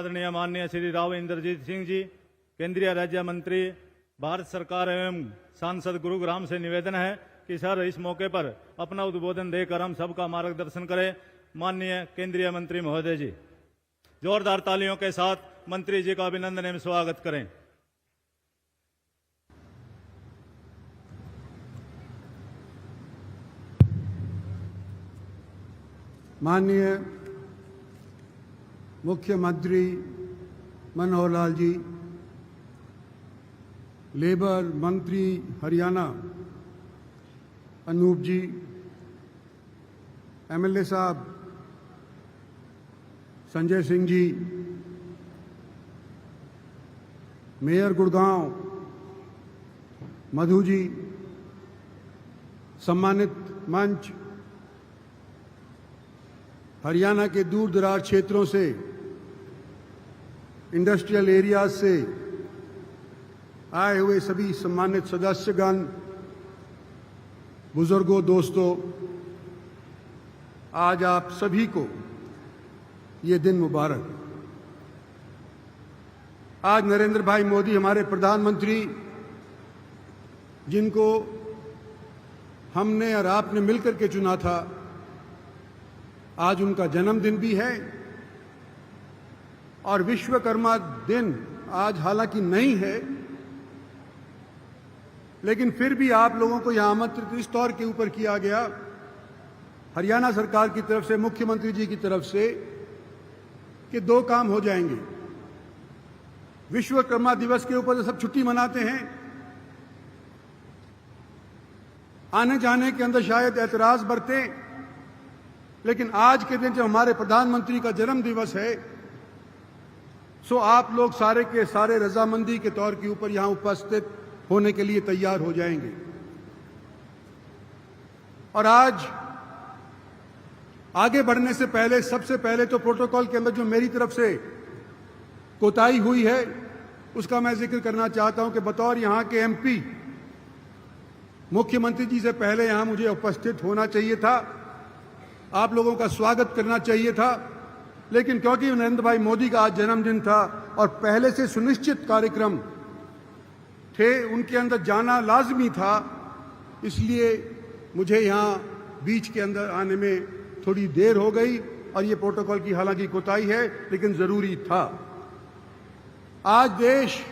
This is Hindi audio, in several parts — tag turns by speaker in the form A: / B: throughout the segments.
A: आदरणीय माननीय श्री राव इंद्रजीत सिंह जी, केंद्रीय राज्य मंत्री, भारत सरकार एवं सांसद गुरुग्राम से निवेदन है कि सर इस मौके पर अपना उद्बोधन देकर हम सबका मार्गदर्शन करें। माननीय केंद्रीय मंत्री महोदय जी, जोरदार तालियों के साथ मंत्री जी का अभिनंदन एवं स्वागत करें।
B: माननीय मुख्यमंत्री मनोहर लाल जी, लेबर मंत्री हरियाणा अनूप जी, एमएलए साहब संजय सिंह जी, मेयर गुड़गांव मधु जी, सम्मानित मंच, हरियाणा के दूर दराज क्षेत्रों से, इंडस्ट्रियल एरियाज से आए हुए सभी सम्मानित सदस्यगण, बुजुर्गों, दोस्तों, आज आप सभी को ये दिन मुबारक। आज नरेंद्र भाई मोदी हमारे प्रधानमंत्री, जिनको हमने और आपने मिलकर के चुना था, आज उनका जन्मदिन भी है। और विश्वकर्मा दिन आज हालांकि नहीं है, लेकिन फिर भी आप लोगों को यहां आमंत्रित इस तौर के ऊपर किया गया, हरियाणा सरकार की तरफ से, मुख्यमंत्री जी की तरफ से, कि दो काम हो जाएंगे। विश्वकर्मा दिवस के ऊपर तो सब छुट्टी मनाते हैं, आने जाने के अंदर शायद ऐतराज बरते, लेकिन आज के दिन जब हमारे प्रधानमंत्री का जन्म दिवस है, सो आप लोग सारे के सारे रजामंदी के तौर के ऊपर यहां उपस्थित होने के लिए तैयार हो जाएंगे। और आज आगे बढ़ने से पहले, सबसे पहले तो प्रोटोकॉल के अंदर जो मेरी तरफ से कोताही हुई है, उसका मैं जिक्र करना चाहता हूं कि बतौर यहां के एमपी, मुख्यमंत्री जी से पहले यहां मुझे उपस्थित होना चाहिए था, आप लोगों का स्वागत करना चाहिए था, लेकिन क्योंकि नरेंद्र भाई मोदी का आज जन्मदिन था और पहले से सुनिश्चित कार्यक्रम थे, उनके अंदर जाना लाजमी था, इसलिए मुझे यहां बीच के अंदर आने में थोड़ी देर हो गई और ये प्रोटोकॉल की हालांकि कोताही है, लेकिन जरूरी था। आज देश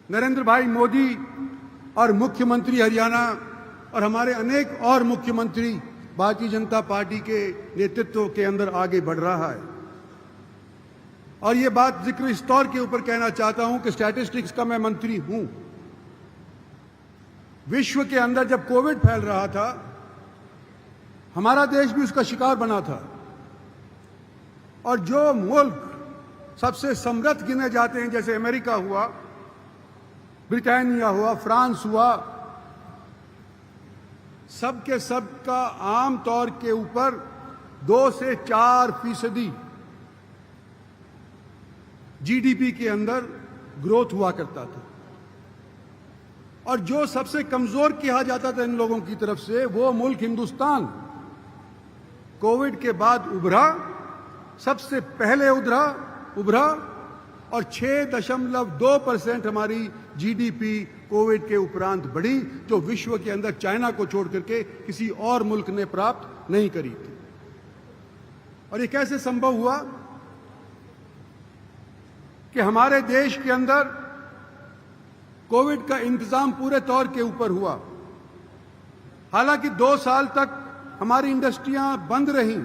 B: नरेंद्र भाई मोदी और मुख्यमंत्री हरियाणा और हमारे अनेक और मुख्यमंत्री भारतीय जनता पार्टी के नेतृत्व के अंदर आगे बढ़ रहा है। और ये बात जिक्र इस तौर के ऊपर कहना चाहता हूं कि स्टैटिस्टिक्स का मैं मंत्री हूं। विश्व के अंदर जब कोविड फैल रहा था, हमारा देश भी उसका शिकार बना था, और जो मुल्क सबसे समृद्ध गिने जाते हैं, जैसे अमेरिका हुआ, ब्रिटानिया हुआ, फ्रांस हुआ, सबके सब का आम तौर के ऊपर 2 से 4% जीडीपी के अंदर ग्रोथ हुआ करता था। और जो सबसे कमजोर किया जाता था इन लोगों की तरफ से, वो मुल्क हिंदुस्तान कोविड के बाद उभरा, सबसे पहले उभरा और 6.2% हमारी जीडीपी कोविड के उपरांत बढ़ी, जो विश्व के अंदर चाइना को छोड़ करके किसी और मुल्क ने प्राप्त नहीं करी थी। और ये कैसे संभव हुआ कि हमारे देश के अंदर कोविड का इंतजाम पूरे तौर के ऊपर हुआ। हालांकि 2 साल तक हमारी इंडस्ट्रियां बंद रहीं,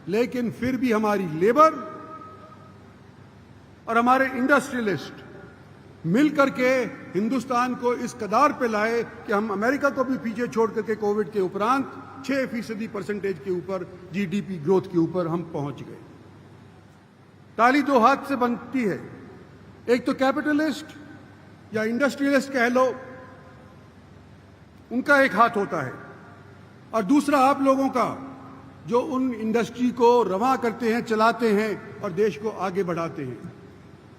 B: लेकिन फिर भी हमारी लेबर और हमारे इंडस्ट्रियलिस्ट मिलकर के हिंदुस्तान को इस कदार पे लाए कि हम अमेरिका को भी पीछे छोड़ करके कोविड के उपरांत 6% के ऊपर जीडीपी ग्रोथ के ऊपर हम पहुंच गए। ताली 2 हाथ से बनती है। एक तो कैपिटलिस्ट या इंडस्ट्रियलिस्ट कह लो, उनका एक हाथ होता है, और दूसरा आप लोगों का, जो उन इंडस्ट्री को रवां करते हैं, चलाते हैं और देश को आगे बढ़ाते हैं।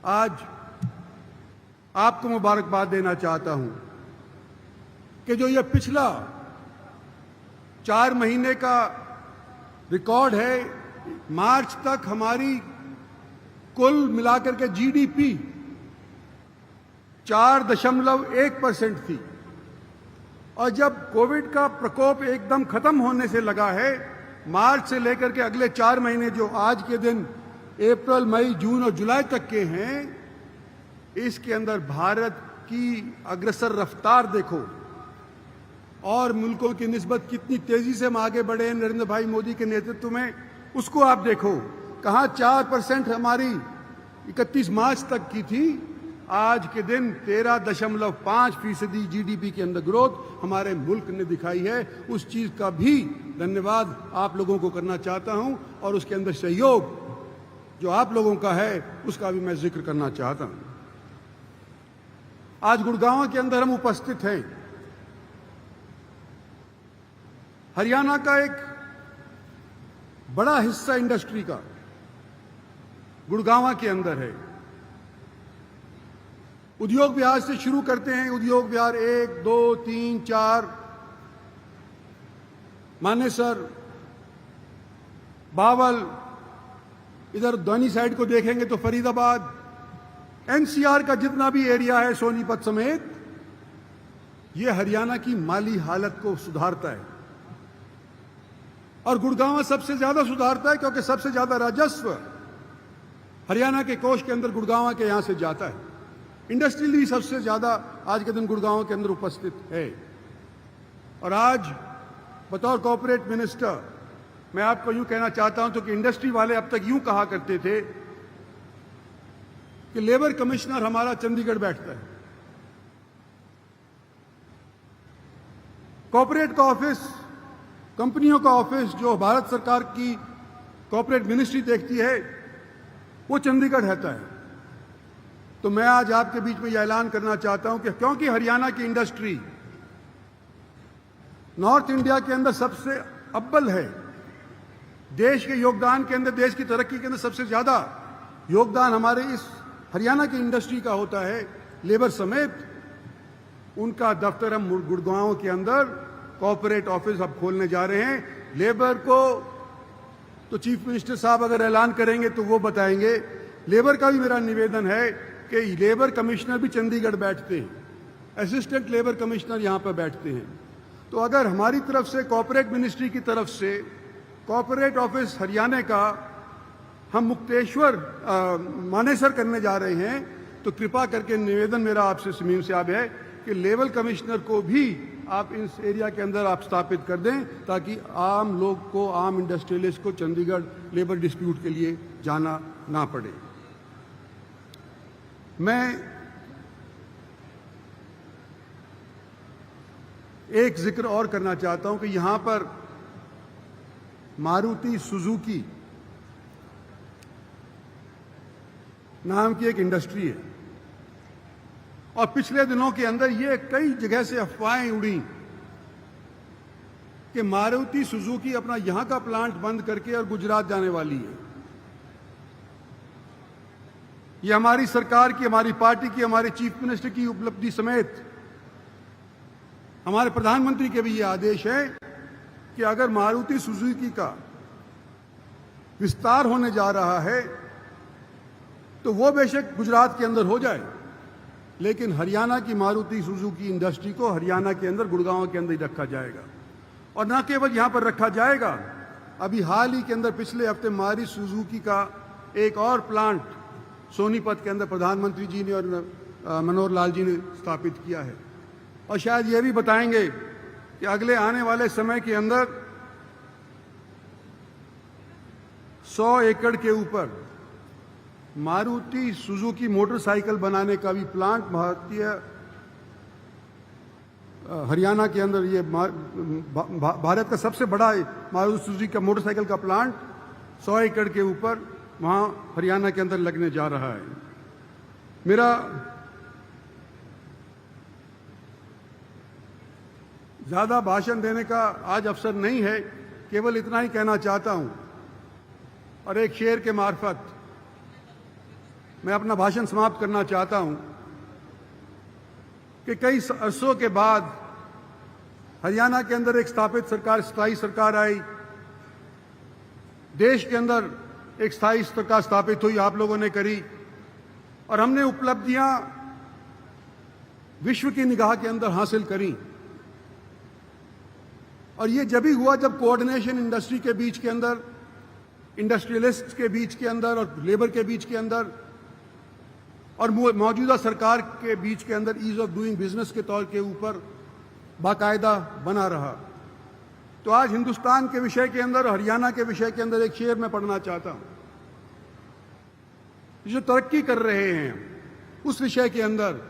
B: आज आपको मुबारकबाद देना चाहता हूं कि जो ये पिछला 4 महीने का रिकॉर्ड है, मार्च तक हमारी कुल मिलाकर के जीडीपी 4.1% थी। और जब कोविड का प्रकोप एकदम खत्म होने से लगा है, मार्च से लेकर के अगले 4 महीने जो आज के दिन अप्रैल, मई, जून और जुलाई तक के हैं, इसके अंदर भारत की अग्रसर रफ्तार देखो और मुल्कों की निस्बत कितनी तेजी से हम आगे बढ़े हैं नरेंद्र भाई मोदी के नेतृत्व में, उसको आप देखो। कहाँ 4% हमारी 31 मार्च तक की थी, आज के दिन 13.5% जीडीपी के अंदर ग्रोथ हमारे मुल्क ने दिखाई है। उस चीज का भी धन्यवाद आप लोगों को करना चाहता हूं और उसके अंदर सहयोग जो आप लोगों का है उसका भी मैं जिक्र करना चाहता हूं। आज गुड़गांव के अंदर हम उपस्थित हैं। हरियाणा का एक बड़ा हिस्सा इंडस्ट्री का गुड़गांव के अंदर है। उद्योग विहार से शुरू करते हैं। उद्योग विहार 1, 2, 3, 4, मानेसर, बावल, इधर दोनी साइड को देखेंगे तो फरीदाबाद, एनसीआर का जितना भी एरिया है सोनीपत समेत, यह हरियाणा की माली हालत को सुधारता है। और गुड़गांव सबसे ज्यादा सुधारता है क्योंकि सबसे ज्यादा राजस्व हरियाणा के कोष के अंदर गुड़गांव के यहां से जाता है। इंडस्ट्रियली सबसे ज्यादा आज के दिन गुड़गांव के अंदर उपस्थित है। और आज बतौर कॉर्पोरेट मिनिस्टर मैं आपको यूं कहना चाहता हूं तो कि इंडस्ट्री वाले अब तक यूं कहा करते थे कि लेबर कमिश्नर हमारा चंडीगढ़ बैठता है, कॉर्पोरेट का ऑफिस, कंपनियों का ऑफिस जो भारत सरकार की कॉर्पोरेट मिनिस्ट्री देखती है वो चंडीगढ़ रहता है। तो मैं आज आपके बीच में यह ऐलान करना चाहता हूं कि क्योंकि हरियाणा की इंडस्ट्री नॉर्थ इंडिया के अंदर सबसे अव्वल है, देश के योगदान के अंदर, देश की तरक्की के अंदर सबसे ज्यादा योगदान हमारे इस हरियाणा की इंडस्ट्री का होता है, लेबर समेत, उनका दफ्तर हम गुड़गांव के अंदर कॉर्पोरेट ऑफिस अब खोलने जा रहे हैं। लेबर को तो चीफ मिनिस्टर साहब अगर ऐलान करेंगे तो वो बताएंगे। लेबर का भी मेरा निवेदन है कि लेबर कमिश्नर भी चंडीगढ़ बैठते हैं, असिस्टेंट लेबर कमिश्नर यहां पर बैठते हैं। तो अगर हमारी तरफ से कॉर्पोरेट मिनिस्ट्री की तरफ से कॉर्पोरेट ऑफिस हरियाणा का हम मुक्तेश्वर मानेसर करने जा रहे हैं, तो कृपा करके निवेदन मेरा आपसे समीम साहब है कि लेबर कमिश्नर को भी आप इस एरिया के अंदर आप स्थापित कर दें ताकि आम लोग को, आम इंडस्ट्रियलिस्ट को चंडीगढ़ लेबर डिस्प्यूट के लिए जाना ना पड़े। मैं एक जिक्र और करना चाहता हूं कि यहां पर मारुति सुजुकी नाम की एक इंडस्ट्री है और पिछले दिनों के अंदर ये कई जगह से अफवाहें उड़ी कि मारुति सुजुकी अपना यहां का प्लांट बंद करके और गुजरात जाने वाली है। ये हमारी सरकार की, हमारी पार्टी की, हमारे चीफ मिनिस्टर की उपलब्धि समेत हमारे प्रधानमंत्री के भी ये आदेश है कि अगर मारुति सुजुकी का विस्तार होने जा रहा है तो वो बेशक गुजरात के अंदर हो जाए, लेकिन हरियाणा की मारुति सुजुकी इंडस्ट्री को हरियाणा के अंदर, गुड़गांव के अंदर ही रखा जाएगा। और न केवल यहां पर रखा जाएगा, अभी हाल ही के अंदर पिछले हफ्ते मारुति सुजुकी का एक और प्लांट सोनीपत के अंदर प्रधानमंत्री जी ने और मनोहर लाल जी ने स्थापित किया है। और शायद ये भी बताएंगे कि अगले आने वाले समय के अंदर 100 एकड़ के ऊपर मारुति सुजुकी मोटरसाइकिल बनाने का भी प्लांट भारतीय हरियाणा के अंदर, ये भारत का सबसे बड़ा मारुति सुजुकी का मोटरसाइकिल का प्लांट 100 एकड़ के ऊपर वहां हरियाणा के अंदर लगने जा रहा है। मेरा ज्यादा भाषण देने का आज अवसर नहीं है, केवल इतना ही कहना चाहता हूं और एक शेर के मार्फत मैं अपना भाषण समाप्त करना चाहता हूं कि कई अरसों के बाद हरियाणा के अंदर एक स्थापित सरकार, स्थायी सरकार आई। देश के अंदर एक स्थायी सरकार स्थापित हुई, आप लोगों ने करी, और हमने उपलब्धियां विश्व की निगाह के अंदर हासिल करी। और ये जब ही हुआ जब कोऑर्डिनेशन इंडस्ट्री के बीच के अंदर, इंडस्ट्रियलिस्ट के बीच के अंदर और लेबर के बीच के अंदर और मौजूदा सरकार के बीच के अंदर ईज ऑफ डूइंग बिजनेस के तौर के ऊपर बाकायदा बना रहा। तो आज हिंदुस्तान के विषय के अंदर, हरियाणा के विषय के अंदर एक शेर मैं पढ़ना चाहता हूं। जो तरक्की कर रहे हैं उस विषय के अंदर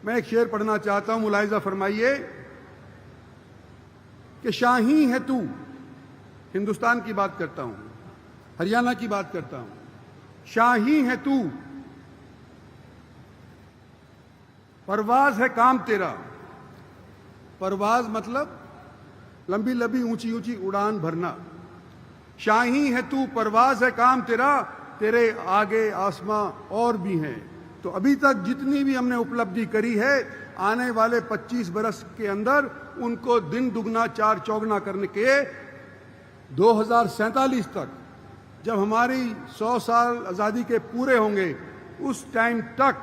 B: मैं एक शेर पढ़ना चाहता हूं, मुलाहिजा फरमाइए कि शाही है तू, हिंदुस्तान की बात करता हूं, हरियाणा की बात करता हूं। शाही है तू, परवाज है काम तेरा। परवाज मतलब लंबी लंबी ऊंची ऊंची उड़ान भरना। शाही है तू, परवाज है काम तेरा, तेरे आगे आसमां और भी हैं। तो अभी तक जितनी भी हमने उपलब्धि करी है, आने वाले 25 बरस के अंदर उनको दिन दुगना चार चौगुना करने के 2047 तक, जब हमारी 100 साल आज़ादी के पूरे होंगे, उस टाइम तक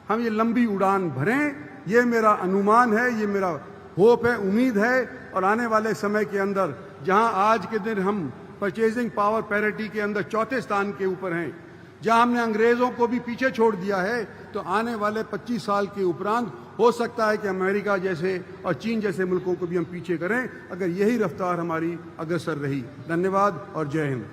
B: हम ये लंबी उड़ान भरें। ये मेरा अनुमान है, ये मेरा होप है, उम्मीद है। और आने वाले समय के अंदर जहां आज के दिन हम परचेजिंग पावर पैरिटी के अंदर चौथे स्थान के ऊपर हैं, जहां हमने अंग्रेजों को भी पीछे छोड़ दिया है, तो आने वाले 25 साल के उपरांत हो सकता है कि अमेरिका जैसे और चीन जैसे मुल्कों को भी हम पीछे करें, अगर यही रफ्तार हमारी अग्रसर रही। धन्यवाद और जय हिंद।